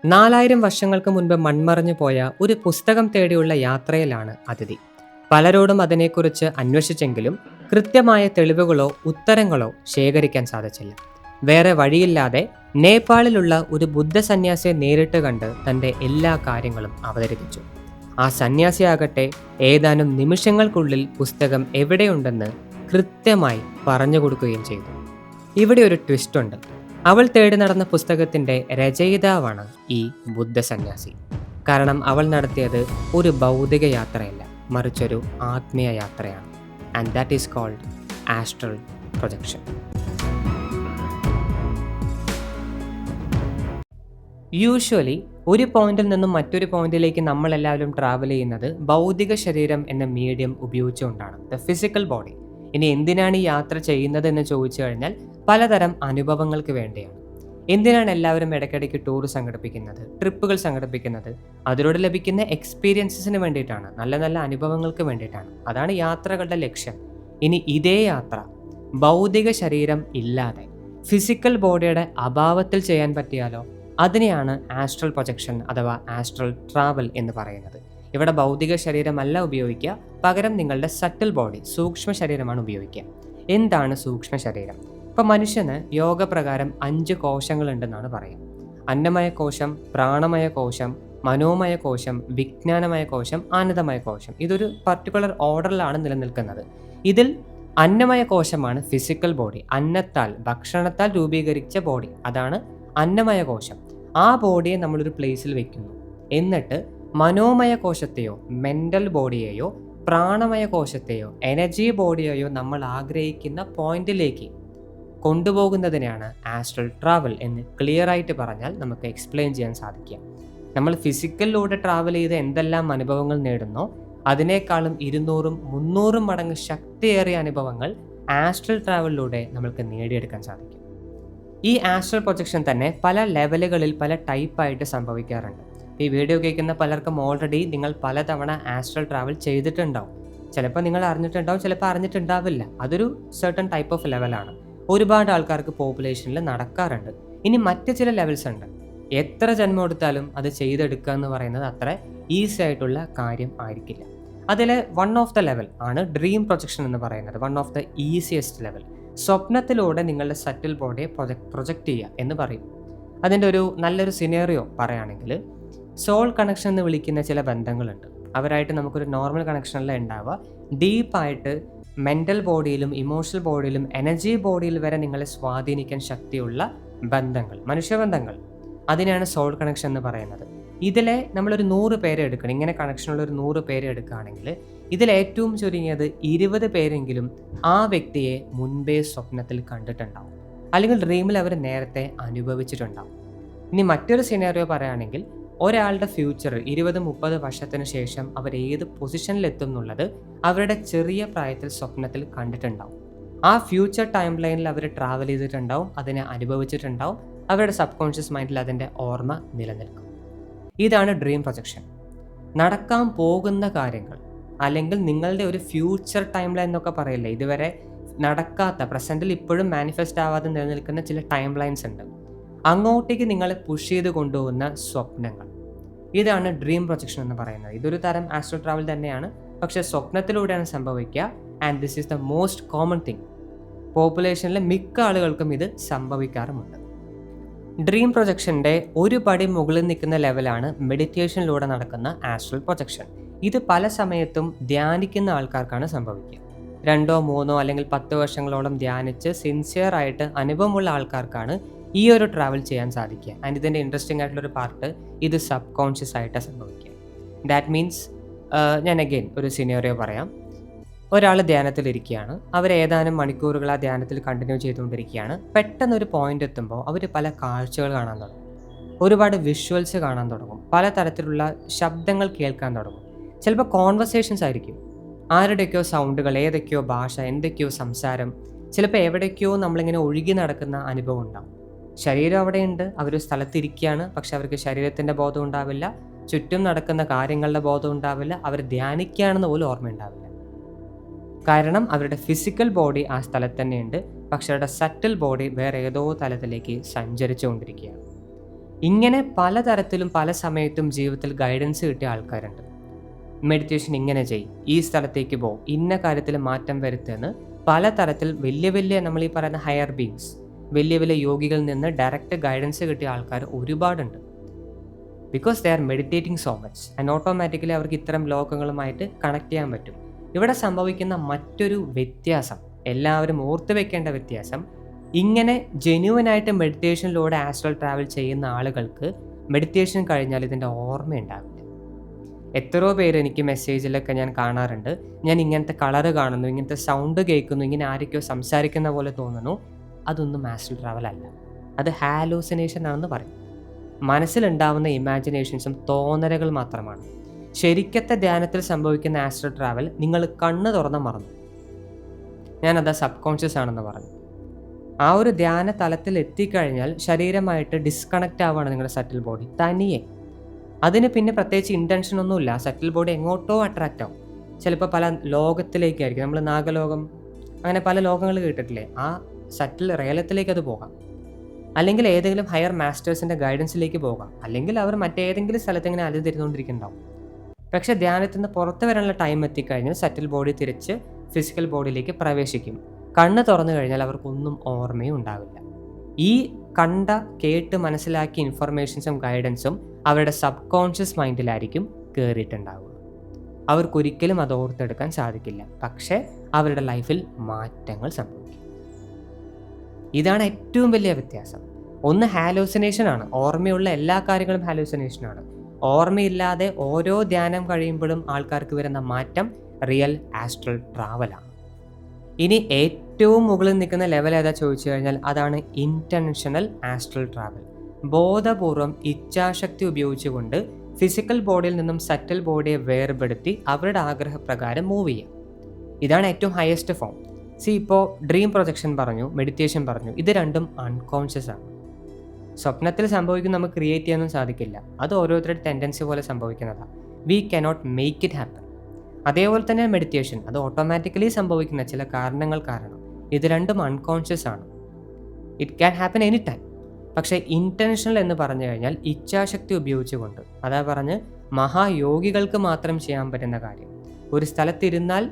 4000 വർഷങ്ങൾക്ക് മുൻപ് മൺമറഞ്ഞു പോയ ഒരു പുസ്തകം തേടിയുള്ള യാത്രയിലാണ് അതിഥി. പലരോടും അതിനെക്കുറിച്ച് അന്വേഷിച്ചെങ്കിലും കൃത്യമായ തെളിവുകളോ ഉത്തരങ്ങളോ ശേഖരിക്കാൻ സാധിച്ചില്ല. വേറെ വഴിയില്ലാതെ നേപ്പാളിലുള്ള ഒരു ബുദ്ധ സന്യാസിയെ നേരിട്ട് കണ്ട് തൻ്റെ എല്ലാ കാര്യങ്ങളും അവതരിപ്പിച്ചു. ആ സന്യാസിയാകട്ടെ ഏതാനും നിമിഷങ്ങൾക്കുള്ളിൽ പുസ്തകം എവിടെയുണ്ടെന്ന് കൃത്യമായി പറഞ്ഞു കൊടുക്കുകയും ചെയ്തു. ഇവിടെ ഒരു ട്വിസ്റ്റ് ഉണ്ട്. അവൾ തേടി നടന്ന പുസ്തകത്തിന്റെ രചയിതാവാണ് ഈ ബുദ്ധ സന്യാസി. കാരണം അവൾ നടത്തിയത് ഒരു ഭൗതിക യാത്രയല്ല, മറിച്ചൊരു ആത്മീയ യാത്രയാണ്. And that is called astral projection. Usually ഒരു പോയിന്റിൽ നിന്നും മറ്റൊരു പോയിന്റിലേക്ക് നമ്മളെല്ലാവരും ട്രാവൽ ചെയ്യുന്നത് ഭൗതിക ശരീരം എന്ന മീഡിയം ഉപയോഗിച്ചുകൊണ്ടാണ്, ദ ഫിസിക്കൽ ബോഡി. ഇനി എന്തിനാണ് ഈ യാത്ര ചെയ്യുന്നത് എന്ന് ചോദിച്ചു കഴിഞ്ഞാൽ പലതരം അനുഭവങ്ങൾക്ക് വേണ്ടിയാണ്. എന്തിനാണ് എല്ലാവരും ഇടയ്ക്കിടയ്ക്ക് ടൂർ സംഘടിപ്പിക്കുന്നത്, ട്രിപ്പുകൾ സംഘടിപ്പിക്കുന്നത്? അതിലൂടെ ലഭിക്കുന്ന എക്സ്പീരിയൻസസിന് വേണ്ടിയിട്ടാണ്, നല്ല നല്ല അനുഭവങ്ങൾക്ക് വേണ്ടിയിട്ടാണ്. അതാണ് യാത്രകളുടെ ലക്ഷ്യം. ഇനി ഇതേ യാത്ര ഭൗതിക ശരീരം ഇല്ലാതെ ഫിസിക്കൽ ബോഡിയുടെ അഭാവത്തിൽ ചെയ്യാൻ പറ്റിയാലോ? അതിനെയാണ് ആസ്ട്രൽ പ്രൊജക്ഷൻ അഥവാ ആസ്ട്രൽ ട്രാവൽ എന്ന് പറയുന്നത്. ഇവിടെ ഭൗതിക ശരീരമല്ല ഉപയോഗിക്കുക, പകരം നിങ്ങളുടെ സട്ടിൽ ബോഡി, സൂക്ഷ്മ ശരീരമാണ് ഉപയോഗിക്കുക. എന്താണ് സൂക്ഷ്മ ശരീരം? ഇപ്പം മനുഷ്യന് യോഗ പ്രകാരം 5 കോശങ്ങളുണ്ടെന്നാണ് പറയുക. അന്നമയ കോശം, പ്രാണമയ കോശം, മനോമയ കോശം, വിജ്ഞാനമയ കോശം, ആനന്ദമയ കോശം. ഇതൊരു പർട്ടിക്കുലർ ഓർഡറിലാണ് നിലനിൽക്കുന്നത്. ഇതിൽ അന്നമയ കോശമാണ് ഫിസിക്കൽ ബോഡി, അന്നത്താൽ ഭക്ഷണത്താൽ രൂപീകരിച്ച ബോഡി, അതാണ് അന്നമയ കോശം. ആ ബോഡിയെ നമ്മളൊരു പ്ലേസിൽ വെക്കുന്നു. എന്നിട്ട് മനോമയ കോശത്തെയോ മെൻ്റൽ ബോഡിയെയോ പ്രാണമയ കോശത്തെയോ എനർജി ബോഡിയെയോ നമ്മൾ ആഗ്രഹിക്കുന്ന പോയിന്റിലേക്ക് കൊണ്ടുപോകുന്നതിനെയാണ് ആസ്ട്രൽ ട്രാവൽ എന്ന് ക്ലിയർ ആയിട്ട് പറഞ്ഞാൽ നമുക്ക് എക്സ്പ്ലെയിൻ ചെയ്യാൻ സാധിക്കുക. നമ്മൾ ഫിസിക്കലിലൂടെ ട്രാവൽ ചെയ്ത് എന്തെല്ലാം അനുഭവങ്ങൾ നേടുന്നോ അതിനേക്കാളും 200-300 മടങ്ങ് ശക്തിയേറിയ അനുഭവങ്ങൾ ആസ്ട്രൽ ട്രാവലിലൂടെ നമുക്ക് നേടിയെടുക്കാൻ സാധിക്കും. ഈ ആസ്ട്രൽ പ്രൊജക്ഷൻ തന്നെ പല ലെവലുകളിൽ പല ടൈപ്പായിട്ട് സംഭവിക്കാറുണ്ട്. ഈ വീഡിയോ കേൾക്കുന്ന പലർക്കും ഓൾറെഡി നിങ്ങൾ പലതവണ ആസ്ട്രൽ ട്രാവൽ ചെയ്തിട്ടുണ്ടാവും. ചിലപ്പോൾ നിങ്ങൾ അറിഞ്ഞിട്ടുണ്ടാവും, ചിലപ്പോൾ അറിഞ്ഞിട്ടുണ്ടാവില്ല. അതൊരു സർട്ടൺ ടൈപ്പ് ഓഫ് ലെവലാണ്. ഒരുപാട് ആൾക്കാർക്ക് പോപ്പുലേഷനിൽ നടക്കാറുണ്ട്. ഇനി മറ്റ് ചില ലെവൽസ് ഉണ്ട്. എത്ര ജന്മം എടുത്താലും അത് ചെയ്തെടുക്കുക എന്ന് പറയുന്നത് അത്ര ഈസി ആയിട്ടുള്ള കാര്യം ആയിരിക്കില്ല. അതിൽ വൺ ഓഫ് ദ ലെവൽ ആണ് ഡ്രീം പ്രൊജക്ഷൻ എന്ന് പറയുന്നത്. One of the easiest level. സ്വപ്നത്തിലൂടെ നിങ്ങളുടെ സറ്റിൽ ബോഡിയെ പ്രൊജക്റ്റ് ചെയ്യുക എന്ന് പറയും. അതിൻ്റെ ഒരു നല്ലൊരു സിനേറിയോ പറയുകയാണെങ്കിൽ, സോൾ കണക്ഷൻ എന്ന് വിളിക്കുന്ന ചില ബന്ധങ്ങളുണ്ട്. അവരായിട്ട് നമുക്കൊരു നോർമൽ കണക്ഷനല്ല ഉണ്ടാവുക. ഡീപ്പായിട്ട് മെൻ്റൽ ബോഡിയിലും ഇമോഷണൽ ബോഡിയിലും എനർജി ബോഡിയിൽ വരെ നിങ്ങളെ സ്വാധീനിക്കാൻ ശക്തിയുള്ള ബന്ധങ്ങൾ, മനുഷ്യബന്ധങ്ങൾ, അതിനാണ് സോൾ കണക്ഷൻ എന്ന് പറയുന്നത്. ഇതിലെ നമ്മളൊരു 100 പേരെ എടുക്കണം. ഇങ്ങനെ കണക്ഷനുള്ള ഒരു 100 പേരെ എടുക്കുകയാണെങ്കിൽ ഇതിലേറ്റവും ചുരുങ്ങിയത് 20 പേരെങ്കിലും ആ വ്യക്തിയെ മുൻപേ സ്വപ്നത്തിൽ കണ്ടിട്ടുണ്ടാവും, അല്ലെങ്കിൽ ഡ്രീമിൽ അവർ നേരത്തെ അനുഭവിച്ചിട്ടുണ്ടാവും. ഇനി മറ്റൊരു സിനാരിയോ പറയുകയാണെങ്കിൽ, ഒരാളുടെ ഫ്യൂച്ചർ 20-30 വർഷത്തിന് ശേഷം അവർ ഏത് പൊസിഷനിലെത്തും എന്നുള്ളത് അവരുടെ ചെറിയ പ്രായത്തിൽ സ്വപ്നത്തിൽ കണ്ടിട്ടുണ്ടാവും. ആ ഫ്യൂച്ചർ ടൈം ലൈനിൽ അവർ ട്രാവൽ ചെയ്തിട്ടുണ്ടാവും, അതിനെ അനുഭവിച്ചിട്ടുണ്ടാവും. അവരുടെ സബ് കോൺഷ്യസ് മൈൻഡിൽ അതിൻ്റെ ഓർമ്മ നിലനിൽക്കും. ഇതാണ് ഡ്രീം പ്രൊജക്ഷൻ. നടക്കാൻ പോകുന്ന കാര്യങ്ങൾ, അല്ലെങ്കിൽ നിങ്ങളുടെ ഒരു ഫ്യൂച്ചർ ടൈം ലൈൻ എന്നൊക്കെ പറയില്ലേ, ഇതുവരെ നടക്കാത്ത, പ്രസൻറ്റിൽ ഇപ്പോഴും മാനിഫെസ്റ്റ് ആവാതെ നിലനിൽക്കുന്ന ചില ടൈം ലൈൻസ് ഉണ്ട്. അങ്ങോട്ടേക്ക് നിങ്ങളെ പുഷ് ചെയ്ത് കൊണ്ടുപോകുന്ന സ്വപ്നങ്ങൾ, ഇതാണ് ഡ്രീം പ്രൊജക്ഷൻ എന്ന് പറയുന്നത്. ഇതൊരു തരം ആസ്ട്രൽ ട്രാവൽ തന്നെയാണ്, പക്ഷേ സ്വപ്നത്തിലൂടെയാണ് സംഭവിക്കുക. And this is the most common thing. പോപ്പുലേഷനിലെ മിക്ക ആളുകൾക്കും ഇത് സംഭവിക്കാറുമുണ്ട്. ഡ്രീം പ്രൊജക്ഷൻ്റെ ഒരു പടി മുകളിൽ നിൽക്കുന്ന ലെവലാണ് മെഡിറ്റേഷനിലൂടെ നടക്കുന്ന ആസ്ട്രൽ പ്രൊജക്ഷൻ. ഇത് പല സമയത്തും ധ്യാനിക്കുന്ന ആൾക്കാർക്കാണ് സംഭവിക്കുക. 2-3 അല്ലെങ്കിൽ 10 വർഷങ്ങളോളം ധ്യാനിച്ച് സിൻസിയർ ആയിട്ട് അനുഭവമുള്ള ആൾക്കാർക്കാണ് ഈ ഒരു ട്രാവൽ ചെയ്യാൻ സാധിക്കുക. ആൻഡ് ഇതിൻ്റെ ഇൻട്രസ്റ്റിംഗ് ആയിട്ടുള്ളൊരു പാർട്ട്, ഇത് സബ് കോൺഷ്യസ് ആയിട്ട് സംഭവിക്കുക. ദാറ്റ് മീൻസ്, ഞാൻ അഗെയിൻ ഒരു സിനാരിയോ പറയാം. ഒരാൾ ധ്യാനത്തിലിരിക്കുകയാണ്. അവർ ഏതാനും മണിക്കൂറുകൾ ആ ധ്യാനത്തിൽ കണ്ടിന്യൂ ചെയ്തുകൊണ്ടിരിക്കുകയാണ്. പെട്ടെന്നൊരു പോയിന്റ് എത്തുമ്പോൾ അവർ പല കാഴ്ചകൾ കാണാൻ തുടങ്ങും, ഒരുപാട് വിഷ്വൽസ് കാണാൻ തുടങ്ങും, പലതരത്തിലുള്ള ശബ്ദങ്ങൾ കേൾക്കാൻ തുടങ്ങും. ചിലപ്പോൾ കോൺവെർസേഷൻസ് ആയിരിക്കും, ആരുടെയൊക്കെയോ സൗണ്ടുകൾ, ഏതൊക്കെയോ ഭാഷ, എന്തൊക്കെയോ സംസാരം. ചിലപ്പോൾ എവിടേക്കോ നമ്മളിങ്ങനെ ഒഴുകി നടക്കുന്ന അനുഭവം ഉണ്ടാവും. ശരീരം അവിടെയുണ്ട്, അവർ സ്ഥലത്തിരിക്കുകയാണ്, പക്ഷെ അവർക്ക് ശരീരത്തിൻ്റെ ബോധം ഉണ്ടാവില്ല, ചുറ്റും നടക്കുന്ന കാര്യങ്ങളുടെ ബോധം ഉണ്ടാവില്ല, അവർ ധ്യാനിക്കുകയാണെന്ന് പോലും ഓർമ്മയുണ്ടാവില്ല. കാരണം അവരുടെ ഫിസിക്കൽ ബോഡി ആ സ്ഥലത്ത് തന്നെയുണ്ട്, പക്ഷെ അവരുടെ സറ്റിൽ ബോഡി വേറെ ഏതോ തലത്തിലേക്ക് സഞ്ചരിച്ചുകൊണ്ടിരിക്കുകയാണ്. ഇങ്ങനെ പലതരത്തിലും പല സമയത്തും ജീവിതത്തിൽ ഗൈഡൻസ് കിട്ടിയ ആൾക്കാരുണ്ട്. മെഡിറ്റേഷൻ ഇങ്ങനെ ചെയ്യും, ഈ സ്ഥലത്തേക്ക് പോകും, ഇന്ന കാര്യത്തിൽ മാറ്റം വരുത്തുമെന്ന് പലതരത്തിൽ വലിയ വലിയ നമ്മൾ ഈ പറയുന്ന ഹയർ ബീങ്സ്, വലിയ വലിയ യോഗികളിൽ നിന്ന് ഡയറക്റ്റ് ഗൈഡൻസ് കിട്ടിയ ആൾക്കാർ ഒരുപാടുണ്ട്. Because they are meditating so much and automatically അവർക്ക് ഇത്തരം ലോകങ്ങളുമായിട്ട് കണക്ട് ചെയ്യാൻ പറ്റും. ഇവിടെ സംഭവിക്കുന്ന മറ്റൊരു വ്യത്യാസം, എല്ലാവരും ഓർത്ത് വെക്കേണ്ട വ്യത്യാസം, ഇങ്ങനെ ജെന്യുവനായിട്ട് മെഡിറ്റേഷനിലൂടെ ആസ്ട്രൽ ട്രാവൽ ചെയ്യുന്ന ആളുകൾക്ക് മെഡിറ്റേഷൻ കഴിഞ്ഞാൽ ഇതിൻ്റെ ഓർമ്മയുണ്ടാവില്ല. എത്രയോ പേര് എനിക്ക് മെസ്സേജിലൊക്കെ ഞാൻ കാണാറുണ്ട്, ഞാൻ ഇങ്ങനത്തെ കളറ് കാണുന്നു, ഇങ്ങനത്തെ സൗണ്ട് കേൾക്കുന്നു, ഇങ്ങനെ ആരൊക്കെയോ സംസാരിക്കുന്ന പോലെ തോന്നുന്നു. അതൊന്നും ആസ്ട്രൽ ട്രാവൽ അല്ല, അത് ഹാലൂസിനേഷൻ ആണെന്ന് പറയും. മനസ്സിലുണ്ടാവുന്ന ഇമാജിനേഷൻസും തോന്നലുകൾ മാത്രമാണ്. ശരിക്കത്തെ ധ്യാനത്തിൽ സംഭവിക്കുന്ന ആസ്ട്രൽ ട്രാവൽ നിങ്ങൾ കണ്ണ് തുറന്ന് മറന്നു. ഞാനത് സബ് കോൺഷ്യസ് ആണെന്ന് പറഞ്ഞു. ആ ഒരു ധ്യാന തലത്തിൽ എത്തിക്കഴിഞ്ഞാൽ ശരീരമായിട്ട് ഡിസ്കണക്റ്റ് ആവുകയാണ് നിങ്ങളുടെ സറ്റിൽ ബോഡി തനിയെ. അതിന് പിന്നെ പ്രത്യേകിച്ച് ഇൻറ്റൻഷനൊന്നുമില്ല. സറ്റിൽ ബോഡി എങ്ങോട്ടോ അട്രാക്റ്റ് ആവും. ചിലപ്പോൾ പല ലോകത്തിലേക്കായിരിക്കും, നമ്മൾ നാഗലോകം അങ്ങനെ പല ലോകങ്ങൾ കേട്ടിട്ടില്ലേ, ആ സറ്റിൽ റേലത്തിലേക്ക് അത് പോകാം, അല്ലെങ്കിൽ ഏതെങ്കിലും ഹയർ മാസ്റ്റേഴ്സിൻ്റെ ഗൈഡൻസിലേക്ക് പോകാം, അല്ലെങ്കിൽ അവർ മറ്റേതെങ്കിലും സ്ഥലത്ത് ഇങ്ങനെ അലതിരുന്നുകൊണ്ടിരിക്കുന്നുണ്ടാവും. പക്ഷേ ധ്യാനത്തിൽ നിന്ന് പുറത്ത് വരാനുള്ള ടൈം എത്തിക്കഴിഞ്ഞാൽ സറ്റിൽ ബോഡി തിരിച്ച് ഫിസിക്കൽ ബോഡിയിലേക്ക് പ്രവേശിക്കും. കണ്ണ് തുറന്നു കഴിഞ്ഞാൽ അവർക്കൊന്നും ഓർമ്മയും ഉണ്ടാവില്ല. ഈ കണ്ട കേട്ട് മനസ്സിലാക്കിയ ഇൻഫർമേഷൻസും ഗൈഡൻസും അവരുടെ സബ് കോൺഷ്യസ് മൈൻഡിലായിരിക്കും കയറിയിട്ടുണ്ടാവുക. അവർക്കൊരിക്കലും അത് ഓർത്തെടുക്കാൻ സാധിക്കില്ല. പക്ഷേ അവരുടെ ലൈഫിൽ മാറ്റങ്ങൾ സംഭവിക്കും. ഇതാണ് ഏറ്റവും വലിയ വ്യത്യാസം. ഒന്ന് ഹാലൂസിനേഷനാണ്, ഓർമ്മയുള്ള എല്ലാ കാര്യങ്ങളും ഹാലൂസിനേഷനാണ്. ഓർമ്മയില്ലാതെ ഓരോ ധ്യാനം കഴിയുമ്പോഴും ആൾക്കാർക്ക് വരുന്ന മാറ്റം റിയൽ ആസ്ട്രൽ ട്രാവലാണ്. ഇനി ഏറ്റവും മുകളിൽ നിൽക്കുന്ന ലെവൽ ഏതാ ചോദിച്ചു കഴിഞ്ഞാൽ അതാണ് ഇൻറ്റൻഷണൽ ആസ്ട്രൽ ട്രാവൽ. ബോധപൂർവം ഇച്ഛാശക്തി ഉപയോഗിച്ചുകൊണ്ട് ഫിസിക്കൽ ബോഡിയിൽ നിന്നും സറ്റൽ ബോഡിയെ വേർപെടുത്തി അവരുടെ ആഗ്രഹപ്രകാരം മൂവ് ചെയ്യാം. ഇതാണ് ഏറ്റവും ഹയസ്റ്റ് ഫോം. ഇപ്പോൾ ഡ്രീം പ്രൊജക്ഷൻ പറഞ്ഞു, മെഡിറ്റേഷൻ പറഞ്ഞു, ഇത് രണ്ടും അൺകോൺഷ്യസ് ആണ്. സ്വപ്നത്തിൽ സംഭവിക്കും, നമുക്ക് ക്രിയേറ്റ് ചെയ്യാനൊന്നും സാധിക്കില്ല. അത് ഓരോരുത്തരുടെ ടെൻഡൻസി പോലെ സംഭവിക്കുന്നതാണ്. We cannot make it happen. അതേപോലെ തന്നെ മെഡിറ്റേഷൻ, അത് ഓട്ടോമാറ്റിക്കലി സംഭവിക്കുന്ന ചില കാരണങ്ങൾ കാരണം. ഇത് രണ്ടും അൺകോൺഷ്യസ് ആണ്. It can happen any time. പക്ഷേ ഇൻറ്റൻഷണൽ എന്ന് പറഞ്ഞു കഴിഞ്ഞാൽ ഇച്ഛാശക്തി ഉപയോഗിച്ചുകൊണ്ട്, അതാ പറഞ്ഞ് മഹായോഗികൾക്ക് മാത്രം ചെയ്യാൻ പറ്റുന്ന കാര്യം. ഒരു സ്ഥലത്തിരുന്നാൽ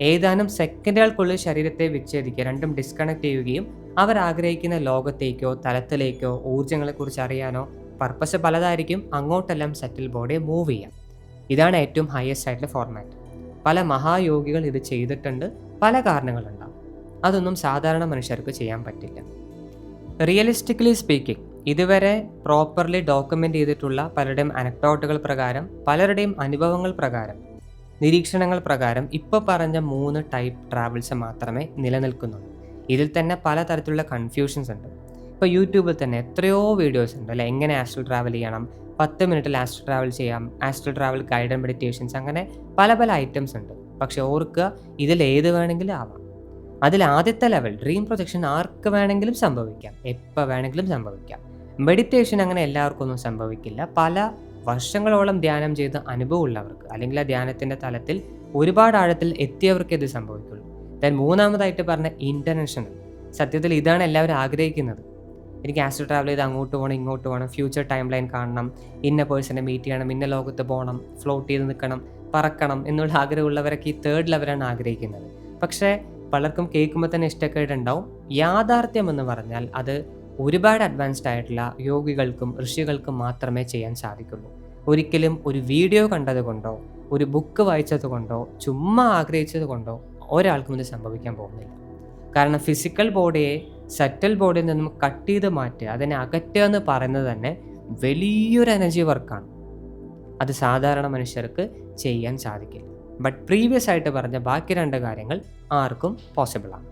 ഏതാനും സെക്കൻഡുകൾക്കുള്ളിൽ ശരീരത്തെ വിച്ഛേദിക്കുക, രണ്ടും ഡിസ്കണക്ട് ചെയ്യുകയും അവർ ആഗ്രഹിക്കുന്ന ലോകത്തേക്കോ തലത്തിലേക്കോ ഊർജ്ജങ്ങളെക്കുറിച്ച് അറിയാനോ, പർപ്പസ് പലതായിരിക്കും, അങ്ങോട്ടെല്ലാം സെറ്റിൽ ബോഡിയെ മൂവ് ചെയ്യാം. ഇതാണ് ഏറ്റവും ഹയസ്റ്റ് ആയിട്ടുള്ള ഫോർമാറ്റ്. പല മഹായോഗികൾ ഇത് ചെയ്തിട്ടുണ്ട്, പല കാരണങ്ങളുണ്ടാവും. അതൊന്നും സാധാരണ മനുഷ്യർക്ക് ചെയ്യാൻ പറ്റില്ല. റിയലിസ്റ്റിക്കലി സ്പീക്കിംഗ്, ഇതുവരെ പ്രോപ്പർലി ഡോക്യുമെൻ്റ് ചെയ്തിട്ടുള്ള പലരുടെയും അനക്ഡോട്ടുകൾ പ്രകാരം, പലരുടെയും അനുഭവങ്ങൾ പ്രകാരം, നിരീക്ഷണങ്ങൾ പ്രകാരം ഇപ്പോൾ പറഞ്ഞ 3 ടൈപ്പ് ട്രാവൽസ് മാത്രമേ നിലനിൽക്കുന്നുള്ളൂ. ഇതിൽ തന്നെ പലതരത്തിലുള്ള കൺഫ്യൂഷൻസ് ഉണ്ട്. ഇപ്പോൾ യൂട്യൂബിൽ തന്നെ എത്രയോ വീഡിയോസ് ഉണ്ട് അല്ലെ, എങ്ങനെ ആസ്ട്രൽ ട്രാവൽ ചെയ്യണം, 10 മിനിറ്റിൽ ആസ്ട്രൽ ട്രാവൽ ചെയ്യാം, ആസ്ട്രൽ ട്രാവൽ ഗൈഡഡ് മെഡിറ്റേഷൻസ്, അങ്ങനെ പല പല ഐറ്റംസ് ഉണ്ട്. പക്ഷെ ഓർക്കുക, ഇതിൽ ഏത് വേണമെങ്കിലും ആവാം. അതിൽ ആദ്യത്തെ ലെവൽ ഡ്രീം പ്രൊജക്ഷൻ ആർക്ക് വേണമെങ്കിലും സംഭവിക്കാം, എപ്പോൾ വേണമെങ്കിലും സംഭവിക്കാം. മെഡിറ്റേഷൻ അങ്ങനെ എല്ലാവർക്കും ഒന്നും സംഭവിക്കില്ല. പല വർഷങ്ങളോളം ധ്യാനം ചെയ്ത് അനുഭവമുള്ളവർക്ക്, അല്ലെങ്കിൽ ആ ധ്യാനത്തിൻ്റെ തലത്തിൽ ഒരുപാട് ആഴത്തിൽ എത്തിയവർക്ക് ഇത് സംഭവിക്കുള്ളൂ. ദെൻ മൂന്നാമതായിട്ട് പറഞ്ഞ ഇൻറ്റൻഷണൽ, സത്യത്തിൽ ഇതാണ് എല്ലാവരും ആഗ്രഹിക്കുന്നത്. എനിക്ക് ആസ്ട്രൽ ട്രാവൽ ചെയ്ത് അങ്ങോട്ട് പോകണം, ഇങ്ങോട്ട് പോകണം, ഫ്യൂച്ചർ ടൈം ലൈൻ കാണണം, ഇന്ന പേഴ്സണെ മീറ്റ് ചെയ്യണം, ഇന്ന ലോകത്ത് പോകണം, ഫ്ലോട്ട് ചെയ്ത് നിൽക്കണം, പറക്കണം എന്നുള്ള ആഗ്രഹമുള്ളവരൊക്കെ ഈ 3rd ലെവലാണ് ആഗ്രഹിക്കുന്നത്. പക്ഷേ പലർക്കും കേൾക്കുമ്പോൾ തന്നെ ഇഷ്ടക്കേടുണ്ടാവും. യാഥാർത്ഥ്യം എന്ന് പറഞ്ഞാൽ അത് ഒരുപാട് അഡ്വാൻസ്ഡ് ആയിട്ടുള്ള യോഗികൾക്കും ഋഷികൾക്കും മാത്രമേ ചെയ്യാൻ സാധിക്കുള്ളൂ. ഒരിക്കലും ഒരു വീഡിയോ കണ്ടതുകൊണ്ടോ ഒരു ബുക്ക് വായിച്ചത് കൊണ്ടോ ചുമ്മാ ആഗ്രഹിച്ചത് കൊണ്ടോ ഒരാൾക്കും ഇത് സംഭവിക്കാൻ പോകുന്നില്ല. കാരണം ഫിസിക്കൽ ബോഡിയെ സറ്റൽ ബോഡിയിൽ നിന്നും കട്ട് ചെയ്ത് മാറ്റുക, അതിനെ അകറ്റുക എന്ന് പറയുന്നത് തന്നെ വലിയൊരു എനർജി വർക്കാണ്. അത് സാധാരണ മനുഷ്യർക്ക് ചെയ്യാൻ സാധിക്കില്ല. ബട്ട് പ്രീവിയസ് ആയിട്ട് പറഞ്ഞ ബാക്കി 2 കാര്യങ്ങൾ ആർക്കും പോസിബിളാണ്.